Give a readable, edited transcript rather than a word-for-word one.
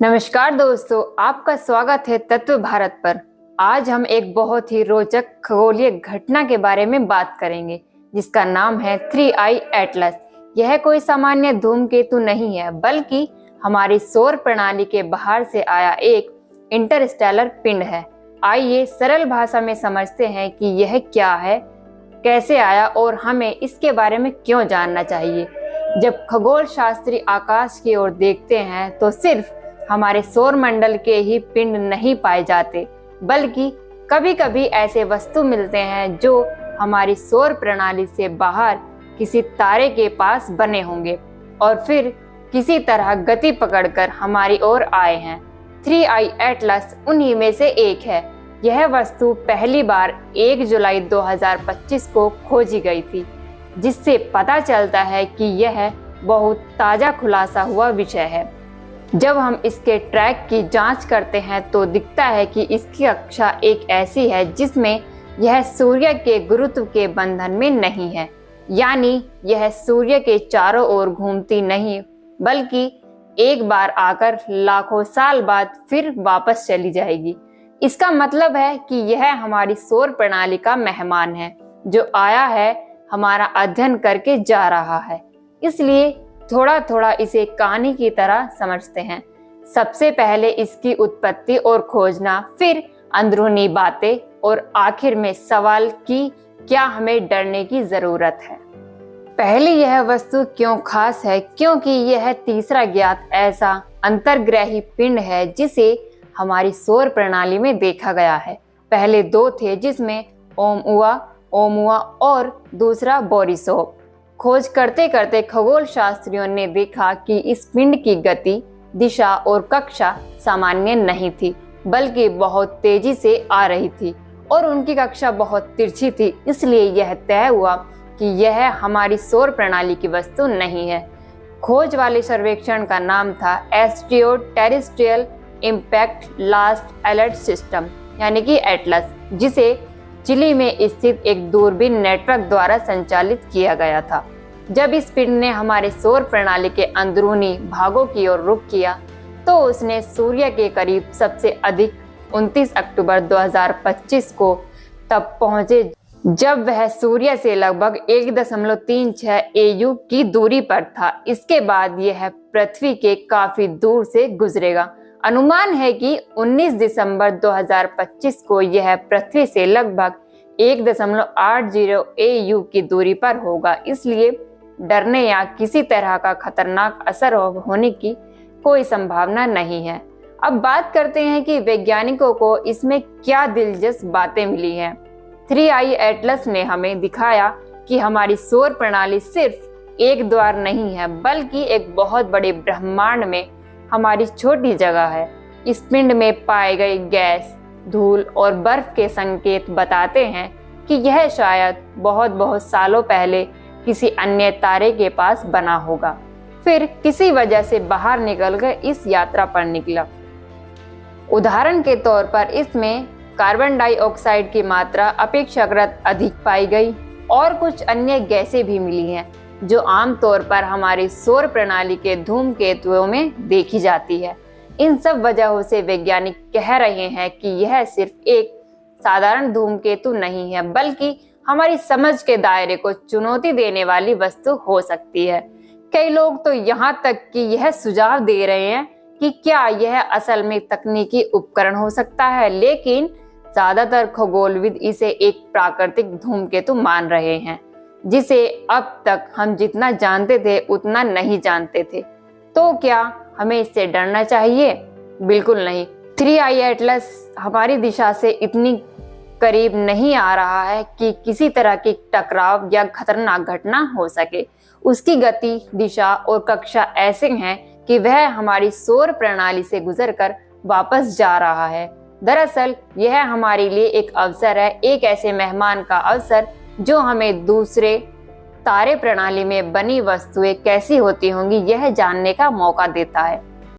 नमस्कार दोस्तों, आपका स्वागत है तत्व भारत पर। आज हम एक बहुत ही रोचक खगोलीय घटना के बारे में बात करेंगे जिसका नाम है 3I एटलस। यह कोई सामान्य धूमकेतु नहीं है बल्कि हमारी सौर प्रणाली के बाहर से आया एक इंटरस्टेलर पिंड है। आइए सरल भाषा में समझते हैं कि यह क्या है, कैसे आया और हमें इसके बारे में क्यों जानना चाहिए। जब खगोल शास्त्री आकाश की ओर देखते हैं तो सिर्फ हमारे सौर मंडल के ही पिंड नहीं पाए जाते, बल्कि कभी कभी ऐसे वस्तु मिलते हैं जो हमारी सौर प्रणाली से बाहर किसी तारे के पास बने होंगे और फिर किसी तरह गति पकड़कर हमारी ओर आए हैं। 3I एटलस उन्हीं में से एक है। यह वस्तु पहली बार 1 जुलाई 2025 को खोजी गई थी, जिससे पता चलता है कि यह बहुत ताज़ा खुलासा हुआ विषय है। जब हम इसके ट्रैक की जांच करते हैं तो दिखता है कि इसकी कक्षा एक ऐसी है जिसमें यह सूर्य के गुरुत्व के बंधन में नहीं है, यानी यह सूर्य के चारों ओर घूमती नहीं बल्कि एक बार आकर लाखों साल बाद फिर वापस चली जाएगी। इसका मतलब है कि यह हमारी सौर प्रणाली का मेहमान है जो आया है, हमारा अध्ययन करके जा रहा है। इसलिए थोड़ा थोड़ा इसे कहानी की तरह समझते हैं। सबसे पहले इसकी उत्पत्ति और खोजना, फिर अंदरूनी बातें और आखिर में सवाल कि क्या हमें डरने की जरूरत है। पहले यह वस्तु क्यों खास है, क्योंकि यह तीसरा ज्ञात ऐसा अंतर्ग्रही पिंड है जिसे हमारी सौर प्रणाली में देखा गया है। पहले दो थे जिसमें ओमुआ और दूसरा बोरिसोव। खोज करते करते खगोल शास्त्रियों ने देखा कि इस पिंड की गति, दिशा और कक्षा सामान्य नहीं थी बल्कि बहुत तेजी से आ रही थी और उनकी कक्षा बहुत तिरछी थी। इसलिए यह तय हुआ कि यह हमारी सौर प्रणाली की वस्तु नहीं है। खोज वाले सर्वेक्षण का नाम था asteroid terrestrial impact last alert system यानी कि एटलस, जिसे चिली में स्थित एक दूरबीन नेटवर्क द्वारा संचालित किया गया था। जब इस पिंड ने हमारे सौर प्रणाली के अंदरूनी भागों की ओर रुख किया तो उसने सूर्य के करीब सबसे अधिक 29 अक्टूबर 2025 को तब पहुंचे जब वह सूर्य से लगभग 1.36 AU की दूरी पर था। इसके बाद यह पृथ्वी के काफी दूर से गुजरेगा। अनुमान है कि 19 दिसंबर 2025 को यह पृथ्वी से लगभग 1.80 AU की दूरी पर होगा। इसलिए डरने या किसी तरह का खतरनाक असर होने की कोई संभावना नहीं है। अब बात करते हैं कि वैज्ञानिकों को इसमें क्या दिलचस्प बातें मिली हैं। 3I एटलस ने हमें दिखाया कि हमारी सौर प्रणाली सिर्फ एक द्वार नहीं है बल्कि एक बहुत बड़े ब्रह्मांड में हमारी छोटी जगह है। इस पिंड में पाए गए गैस, धूल और बर्फ के संकेत बताते हैं कि यह शायद बहुत सालों पहले किसी अन्य तारे के पास बना होगा, फिर किसी वजह से बाहर निकलकर इस यात्रा पर निकला। उदाहरण के तौर पर इसमें कार्बन डाइऑक्साइड की मात्रा अपेक्षाकृत अधिक पाई गई और कुछ अन्य गैसें भी मिली हैं जो आमतौर पर हमारी सौर प्रणाली के धूमकेतुओं में देखी जाती है। इन सब वजहों से वैज्ञानिक कह रहे हैं कि यह सिर्फ एक साधारण धूमकेतु नहीं है बल्कि हमारी समझ के दायरे को चुनौती देने वाली वस्तु हो सकती है। कई लोग तो यहाँ तक कि यह सुझाव दे रहे हैं कि क्या यह असल में तकनीकी उपकरण हो सकता है, लेकिन ज्यादातर खगोलविद इसे एक प्राकृतिक धूमकेतु मान रहे हैं जिसे अब तक हम जितना जानते थे उतना नहीं जानते थे। तो क्या हमें इससे डरना चाहिए? बिल्कुल नहीं। 3I एटलस हमारी दिशा से इतनी करीब नहीं आ रहा है कि किसी तरह की टकराव या खतरनाक घटना हो सके। उसकी गति, दिशा और कक्षा ऐसे हैं कि वह हमारी सौर प्रणाली से गुजरकर वापस जा रहा है। दरअसल यह हमारे लिए एक अवसर है, एक ऐसे मेहमान का अवसर जो हमें दूसरे तारे प्रणाली में बनी वस्तुएं कैसी होती होंगी यह जानने का मौका देता है।